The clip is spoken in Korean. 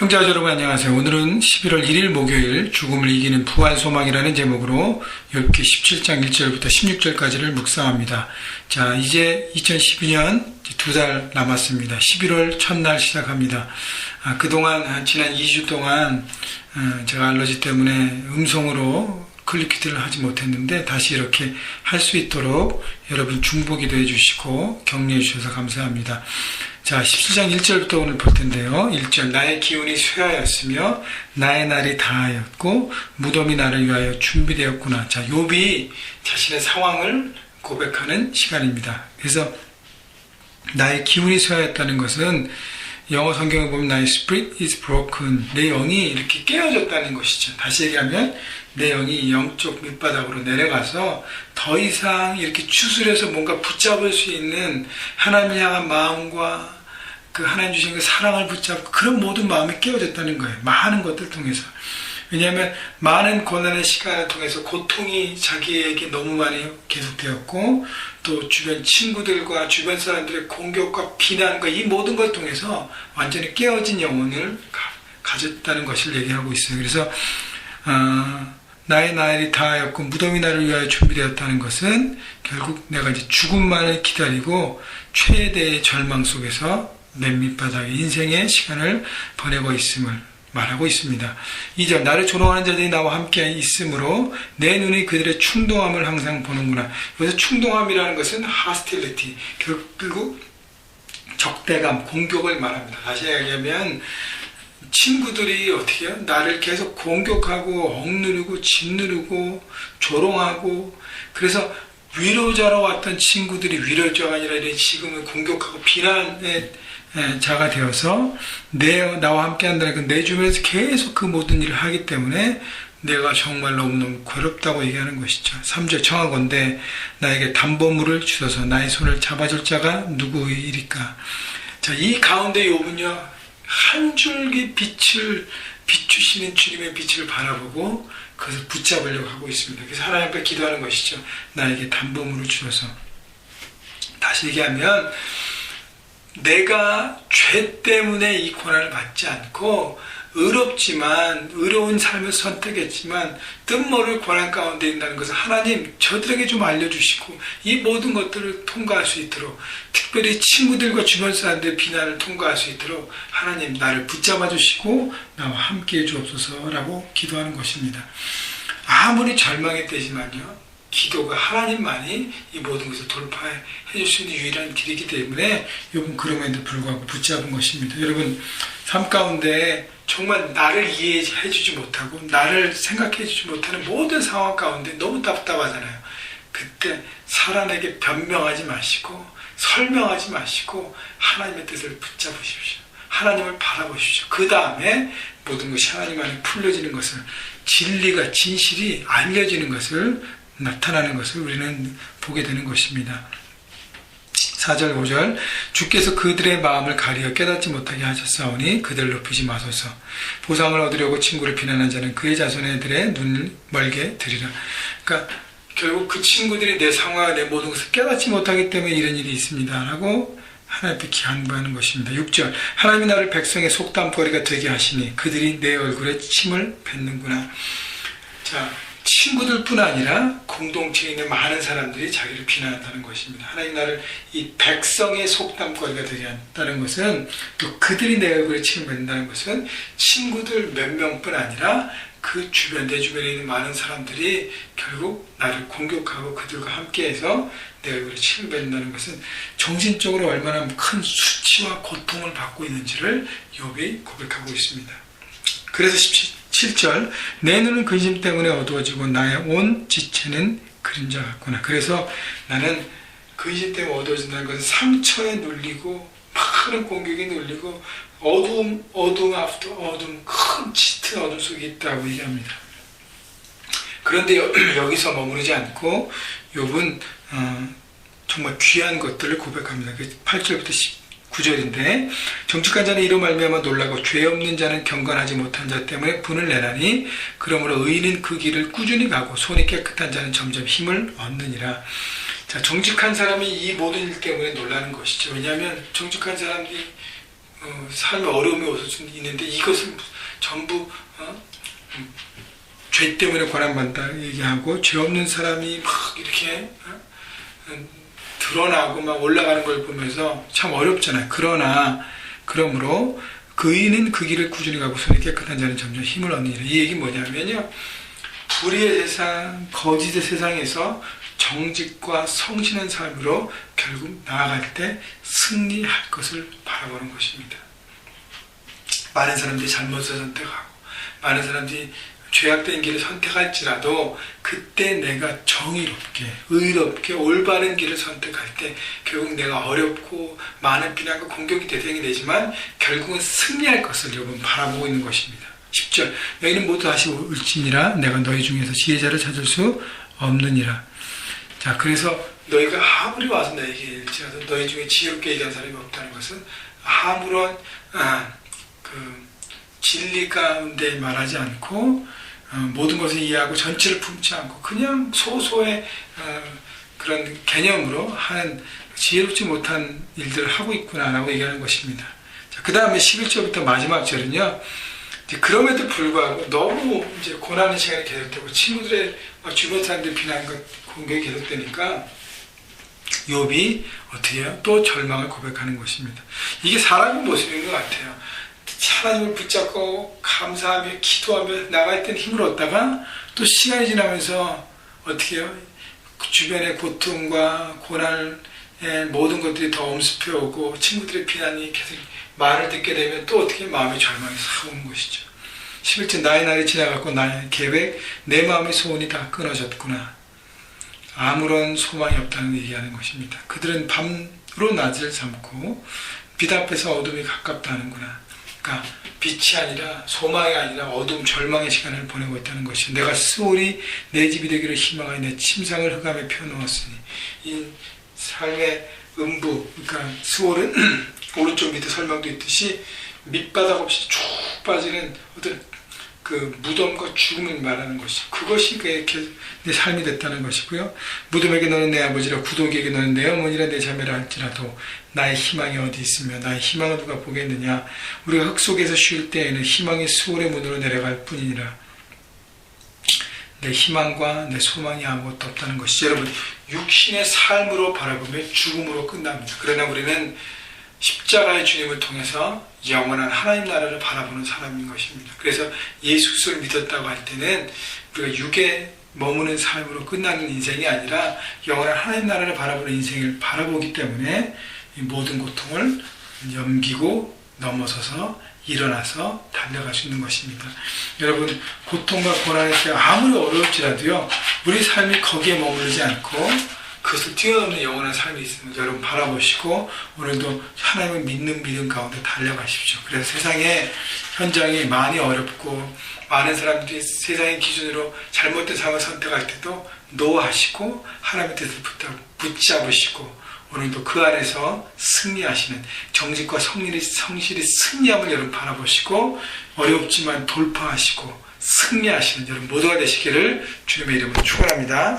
형제와 여러분 안녕하세요. 오늘은 11월 1일 목요일 죽음을 이기는 부활 소망이라는 제목으로 욥기 17장 1절부터 16절까지를 묵상합니다. 자, 이제 2012년 2달 남았습니다. 11월 첫날 시작합니다. 그동안 지난 2주 동안 제가 알러지 때문에 음성으로 클릭키트를 하지 못했는데 다시 이렇게 할 수 있도록 여러분 중보기도 해주시고 격려해 주셔서 감사합니다. 자, 17장 1절부터 오늘 볼 텐데요. 1절, 나의 기운이 쇠하였으며 나의 날이 다하였고 무덤이 나를 위하여 준비되었구나. 자, 욥이 자신의 상황을 고백하는 시간입니다. 그래서 나의 기운이 쇠하였다는 것은 영어 성경을 보면 나의 spirit is broken, 내 영이 이렇게 깨어졌다는 것이죠. 다시 얘기하면 내 영이 영적 밑바닥으로 내려가서 더 이상 이렇게 추스려서 뭔가 붙잡을 수 있는 하나님을 향한 마음과 그 하나님 주신 그 사랑을 붙잡고 그런 모든 마음이 깨어졌다는 거예요. 많은 것들 통해서. 왜냐하면 많은 고난의 시간을 통해서 고통이 자기에게 너무 많이 계속되었고 또 주변 친구들과 주변 사람들의 공격과 비난과 이 모든 걸 통해서 완전히 깨어진 영혼을 가졌다는 것을 얘기하고 있어요. 그래서 나의 날이 다하였고 무덤이 나를 위하여 준비되었다는 것은 결국 내가 이제 죽음만을 기다리고 최대의 절망 속에서 맨 밑바닥에 인생의 시간을 보내고 있음을 말하고 있습니다. 2절, 나를 조롱하는 자들이 나와 함께 있으므로 내 눈이 그들의 충동함을 항상 보는구나. 여기서 충동함이라는 것은 hostility, 결국 적대감, 공격을 말합니다. 다시 얘기하면 친구들이 어떻게 해요? 나를 계속 공격하고 억누르고 짓누르고 조롱하고, 그래서 위로자로 왔던 친구들이 위로자가 아니라 지금은 공격하고 비난의 자가 되어서 나와 함께 한다는 내 주변에서 계속 그 모든 일을 하기 때문에 내가 정말 너무너무 괴롭다고 얘기하는 것이죠. 3절, 청하건대 나에게 담보물을 주셔서 나의 손을 잡아줄 자가 누구이리까. 자, 이 가운데 욥은요, 한 줄기 빛을 비추시는 주님의 빛을 바라보고 그것을 붙잡으려고 하고 있습니다. 그래서 하나님 앞에 기도하는 것이죠. 나에게 담보물을 주셔서. 다시 얘기하면 내가 죄 때문에 이 고난을 받지 않고 의로운 삶을 선택했지만 뜻모를 고난 가운데 있다는 것을 하나님 저들에게 좀 알려주시고 이 모든 것들을 통과할 수 있도록, 특별히 친구들과 주변 사람들의 비난을 통과할 수 있도록 하나님 나를 붙잡아 주시고 나와 함께 해 주옵소서라고 기도하는 것입니다. 아무리 절망의 때지만요, 기도가 하나님만이 이 모든 것을 돌파해 줄 수 있는 유일한 길이기 때문에 욥은 그럼에도 불구하고 붙잡은 것입니다. 여러분, 삶 가운데 정말 나를 이해해 주지 못하고 나를 생각해 주지 못하는 모든 상황 가운데 너무 답답하잖아요. 그때 사람에게 변명하지 마시고 설명하지 마시고 하나님의 뜻을 붙잡으십시오. 하나님을 바라보십시오. 그 다음에 모든 것이 하나님 안에 풀려지는 것을, 진리가 진실이 알려지는 것을, 나타나는 것을 우리는 보게 되는 것입니다. 4절 5절, 주께서 그들의 마음을 가리어 깨닫지 못하게 하셨사오니 그들을 높이지 마소서. 보상을 얻으려고 친구를 비난한 자는 그의 자손들의 눈을 멀게 들이라. 그러니까 결국 그 친구들이 내 상황과 내 모든 것을 깨닫지 못하기 때문에 이런 일이 있습니다 라고 하나님 앞에 기한구하는 것입니다. 6절, 하나님이 나를 백성의 속담거리가 되게 하시니 그들이 내 얼굴에 침을 뱉는구나. 자, 친구들뿐 아니라 공동체에 있는 많은 사람들이 자기를 비난한다는 것입니다. 하나님 나를 이 백성의 속담거리가 되게 한다는 것은, 또 그들이 내 얼굴에 침을 뱉는다는 것은 친구들 몇 명뿐 아니라 그 주변, 내 주변에 있는 많은 사람들이 결국 나를 공격하고 그들과 함께해서 내 얼굴에 침을 뱉는다는 것은 정신적으로 얼마나 큰 수치와 고통을 받고 있는지를 욥이 고백하고 있습니다. 그래서 7절, 내 눈은 근심 때문에 어두워지고 나의 온 지체는 그림자 같구나. 그래서 나는 근심 때문에 어두워진다는 것은 상처에 눌리고 많은 공격에 눌리고 어두움 앞도 어두움, 큰 짙은 어둠 속에 있다고 얘기합니다. 그런데 여기서 머무르지 않고 욥은 정말 귀한 것들을 고백합니다. 8절부터 9절인데, 정직한 자는 이로 말미암아 놀라고 죄 없는 자는 경건하지 못한 자 때문에 분을 내나니 그러므로 의인은 그 길을 꾸준히 가고 손이 깨끗한 자는 점점 힘을 얻느니라. 자, 정직한 사람이 이 모든 일 때문에 놀라는 것이죠. 왜냐하면 정직한 사람들이 삶에 어려움이 올 수 있는데 이것은 전부 죄 때문에 고난받는다 얘기하고 죄 없는 사람이 막 이렇게 드러나고 막 올라가는 걸 보면서 참 어렵잖아요. 그러므로 그 의인은 그 길을 꾸준히 가고 손이 깨끗한 자는 점점 힘을 얻느니라. 이 얘기 뭐냐면요, 불의의 세상, 거짓의 세상에서 정직과 성실한 삶으로 결국 나아갈 때 승리할 것을 바라보는 것입니다. 많은 사람들이 잘못을 선택하고 많은 사람들이 죄악된 길을 선택할지라도 그때 내가 정의롭게 의롭게 올바른 길을 선택할 때 결국 내가 어렵고 많은 비난과 공격이 대상이 되지만 결국은 승리할 것을 여러분 바라보고 있는 것입니다. 10절 너희는 모두 다시 울지니라 내가 너희 중에서 지혜자를 찾을 수 없느니라. 자, 그래서 너희가 아무리 와서 나에게 일지라도 너희 중에 지혜롭게 얘기하는 사람이 없다는 것은 아무런 진리 가운데 말하지 않고 모든 것을 이해하고 전체를 품지 않고 그냥 소소의 그런 개념으로 하는 지혜롭지 못한 일들을 하고 있구나라고 얘기하는 것입니다. 자, 그 다음에 11절부터 마지막 절은요, 그럼에도 불구하고 너무 이제 고난의 시간이 계속되고 친구들의 주변 사람들의 비난과 공격이 계속되니까 욥이 어떻게 해요? 또 절망을 고백하는 것입니다. 이게 사람의 모습인 것 같아요. 하나님을 붙잡고 감사하며 기도하며 나갈 땐 힘을 얻다가 또 시간이 지나면서 어떻게 해요? 그 주변의 고통과 고난의 모든 것들이 더 엄습해 오고 친구들의 비난이 계속 말을 듣게 되면 또 어떻게 마음의 절망이 싹 오는 것이죠. 11절 나의 날이 지나갔고 나의 계획 내 마음의 소원이 다 끊어졌구나. 아무런 소망이 없다는 얘기하는 것입니다. 그들은 밤으로 낮을 삼고 빛 앞에서 어둠이 가깝다는구나. 그러니까 빛이 아니라 소망이 아니라 어둠 절망의 시간을 보내고 있다는 것이 내가 스올이 내 집이 되기를 희망하여 내 침상을 흑암에 펴놓았으니 이 삶의 음부 그러니까 스올은 오른쪽 밑에 설명도 있듯이 밑바닥 없이 쭉 빠지는 어떤 그 무덤과 죽음을 말하는 것이 그것이 내 삶이 됐다는 것이고요. 무덤에게 너는 내 아버지라 구독에게 너는 내 어머니라 내 자매라 할지라도 나의 희망이 어디 있으며 나의 희망을 누가 보겠느냐. 우리가 흙 속에서 쉴 때에는 희망이 수월의 문으로 내려갈 뿐이니라. 내 희망과 내 소망이 아무것도 없다는 것이죠. 여러분 육신의 삶으로 바라보면 죽음으로 끝납니다. 그러나 우리는 십자가의 주님을 통해서 영원한 하나님 나라를 바라보는 사람인 것입니다. 그래서 예수 그리스도를 믿었다고 할 때는 우리가 육에 머무는 삶으로 끝나는 인생이 아니라 영원한 하나님 나라를 바라보는 인생을 바라보기 때문에 이 모든 고통을 넘기고 넘어서서 일어나서 달려갈 수 있는 것입니다. 여러분 고통과 고난의 때가 아무리 어려울지라도요 우리 삶이 거기에 머무르지 않고 그것을 뛰어넘는 영원한 삶이 있으면 여러분 바라보시고 오늘도 하나님을 믿는 믿음 가운데 달려가십시오. 그래서 세상의 현장이 많이 어렵고 많은 사람들이 세상의 기준으로 잘못된 삶을 선택할 때도 노하시고 하나님의 뜻을 붙잡으시고 오늘도 그 안에서 승리하시는 정직과 성실이 승리함을 여러분 바라보시고 어렵지만 돌파하시고 승리하시는 여러분 모두가 되시기를 주님의 이름으로 축원합니다.